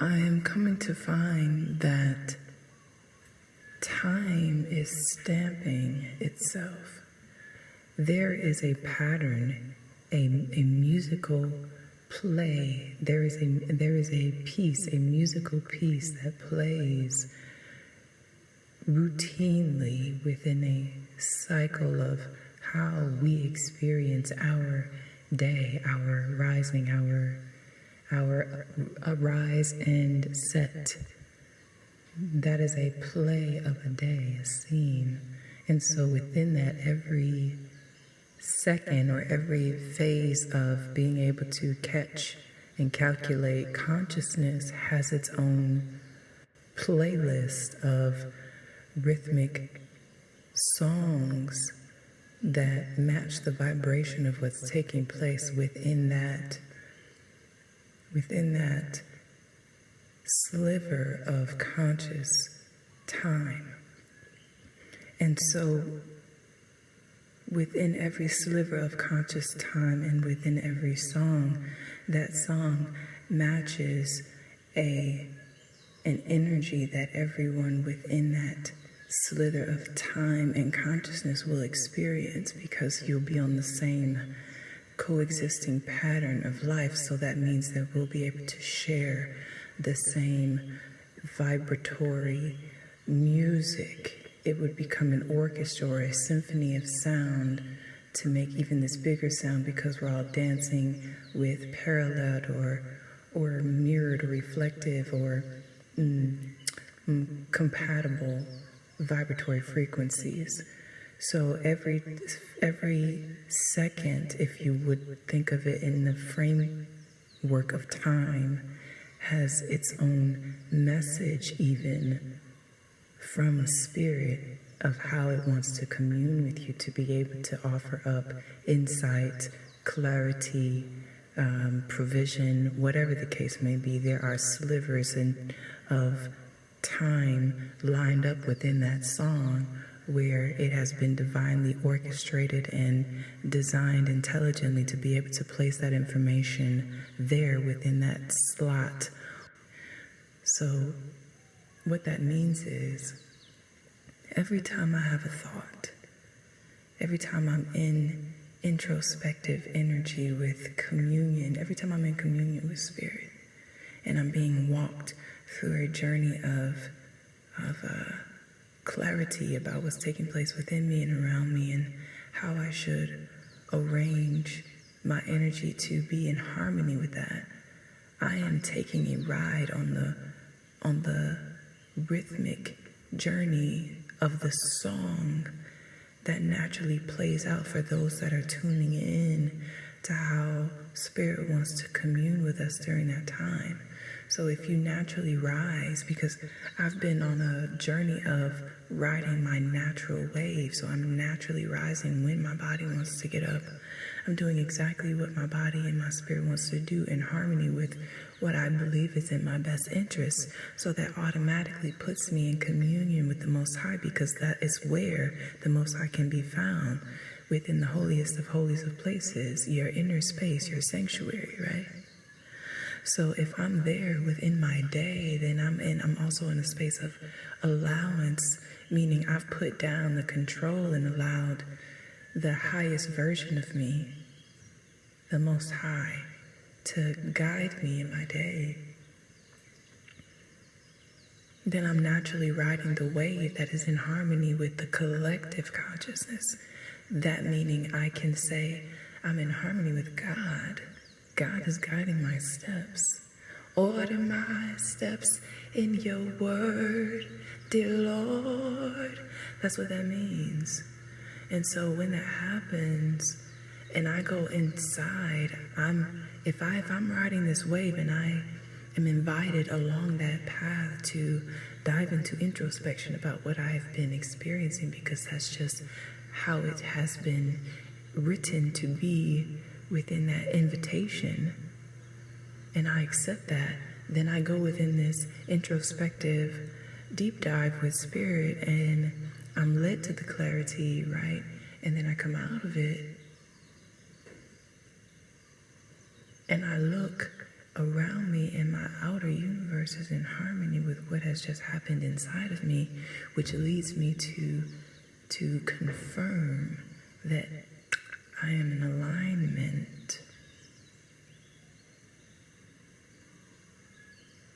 I'm coming to find that time is stamping itself. There is a pattern, a musical play. There is a piece, a musical piece that plays routinely within a cycle of how we experience our day, our rising, our rise and set. That is a play of a day, a scene. And so within that, every second or every phase of being able to catch and calculate consciousness has its own playlist of rhythmic songs that match the vibration of what's taking place within that sliver of conscious time. And so within every sliver of conscious time and within every song, that song matches an energy that everyone within that slither of time and consciousness will experience, because you'll be on the same coexisting pattern of life. So that means that we'll be able to share the same vibratory music. It would become an orchestra or a symphony of sound to make even this bigger sound, because we're all dancing with paralleled or mirrored or reflective or compatible vibratory frequencies. So every second, if you would think of it in the framework of time, has its own message, even from spirit, of how it wants to commune with you, to be able to offer up insight, clarity, provision, whatever the case may be. There are slivers of time lined up within that song where it has been divinely orchestrated and designed intelligently to be able to place that information there within that slot. So what that means is, every time I have a thought, every time I'm in introspective energy with communion, every time I'm in communion with spirit, and I'm being walked through a journey of clarity about what's taking place within me and around me, and how I should arrange my energy to be in harmony with that, I am taking a ride on the rhythmic journey of the song that naturally plays out for those that are tuning in to how spirit wants to commune with us during that time. So if you naturally rise, because I've been on a journey of riding my natural wave, so I'm naturally rising when my body wants to get up. I'm doing exactly what my body and my spirit wants to do in harmony with what I believe is in my best interest. So that automatically puts me in communion with the Most High, because that is where the Most High can be found, within the holiest of holies of places, your inner space, your sanctuary, right? So if I'm there within my day, then I'm also in a space of allowance, meaning I've put down the control and allowed the highest version of me, the Most High, to guide me in my day. Then I'm naturally riding the wave that is in harmony with the collective consciousness. That meaning I can say I'm in harmony with God. God is guiding my steps. Order my steps in your word, dear Lord. That's what that means. And so when that happens and I go inside, if I'm riding this wave and I am invited along that path to dive into introspection about what I've been experiencing, because that's just how it has been written to be within that invitation, and I accept that, then I go within this introspective deep dive with spirit, and I'm led to the clarity, right? And then I come out of it and I look around me in my outer universe universe is in harmony with what has just happened inside of me, which leads me to confirm that I am in alignment.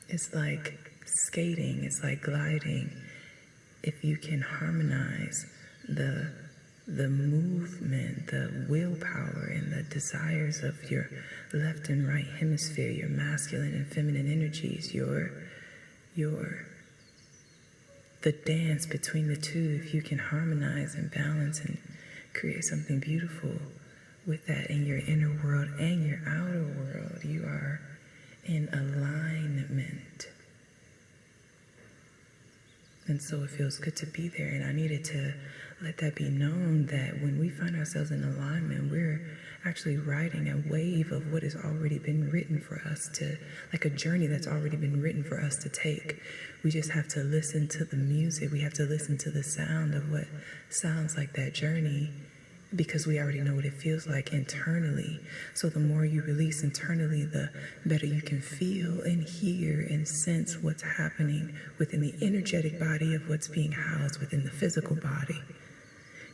It's like skating, it's like gliding. If you can harmonize the movement, the willpower, and the desires of your left and right hemisphere, your masculine and feminine energies, the dance between the two, if you can harmonize and balance and create something beautiful with that in your inner world and your outer world, you are in alignment. And so it feels good to be there, and I needed to let that be known that when we find ourselves in alignment, we're actually riding a wave of what has already been written for us to, like a journey that's already been written for us to take. We just have to listen to the music. We have to listen to the sound of what sounds like that journey, because we already know what it feels like internally. So the more you release internally, the better you can feel and hear and sense what's happening within the energetic body of what's being housed within the physical body.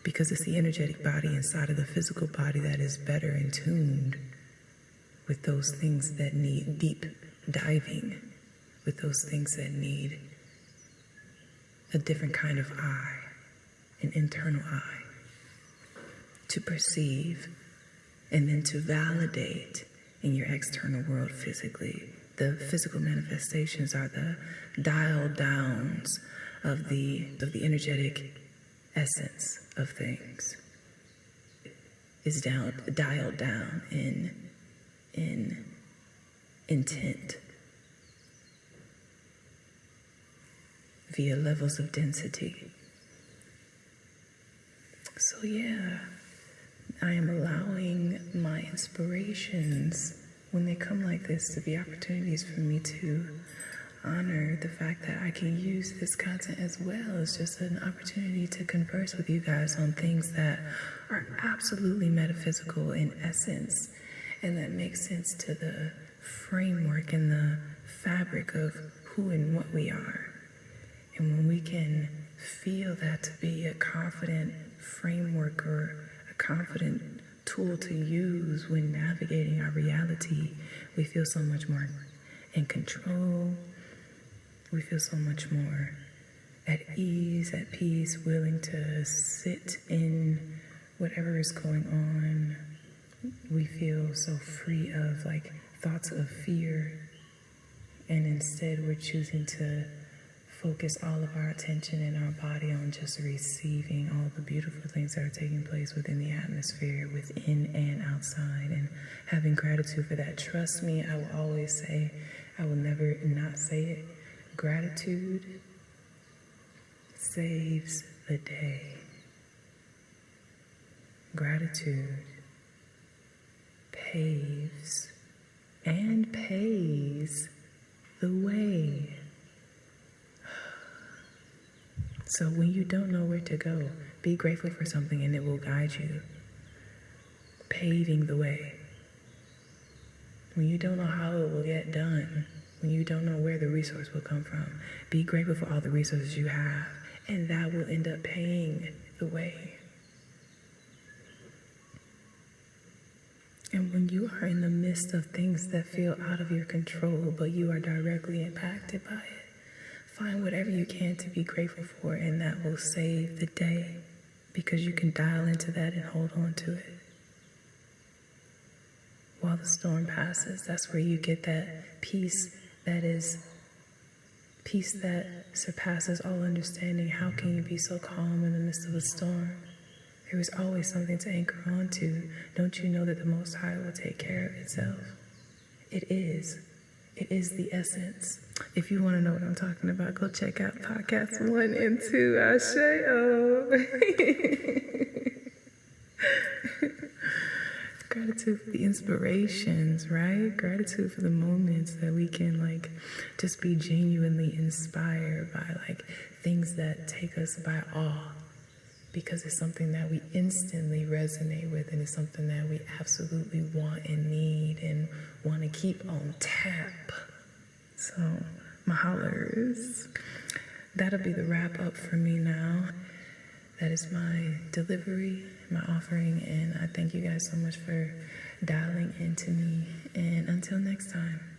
Because it's the energetic body inside of the physical body that is better in tuned with those things that need deep diving, with those things that need a different kind of eye, an internal eye, to perceive and then to validate in your external world physically. The physical manifestations are the dial downs of the energetic essence of things. Is dialed down in intent via levels of density. So yeah, I am allowing my inspirations, when they come like this, to be opportunities for me to honor the fact that I can use this content as well as just an opportunity to converse with you guys on things that are absolutely metaphysical in essence and that make sense to the framework and the fabric of who and what we are. And when we can feel that to be a confident framework or a confident tool to use when navigating our reality, we feel so much more in control. We feel so much more at ease, at peace, willing to sit in whatever is going on. We feel so free of like thoughts of fear, and instead we're choosing to focus all of our attention and our body on just receiving all the beautiful things that are taking place within the atmosphere, within and outside, and having gratitude for that. Trust me, I will always say, I will never not say it. Gratitude saves the day. Gratitude paves and pays the way. So when you don't know where to go, be grateful for something and it will guide you, paving the way. When you don't know how it will get done, when you don't know where the resource will come from, be grateful for all the resources you have, and that will end up paying the way. And when you are in the midst of things that feel out of your control, but you are directly impacted by it, find whatever you can to be grateful for, and that will save the day, because you can dial into that and hold on to it. While the storm passes, that's where you get that peace that is peace that surpasses all understanding. How can you be so calm in the midst of a storm? There is always something to anchor on to. Don't you know that the Most High will take care of itself? It is. It is the essence. If you want to know what I'm talking about, go check out podcasts 1 and 2. Gratitude for the inspirations, right? Gratitude for the moments that we can like just be genuinely inspired by, like things that take us by awe, because it's something that we instantly resonate with, and it's something that we absolutely want and need and want to keep on tap. So Mahallers. That'll be the wrap up for me now. That is my delivery, my offering, and I thank you guys so much for dialing into me. And until next time.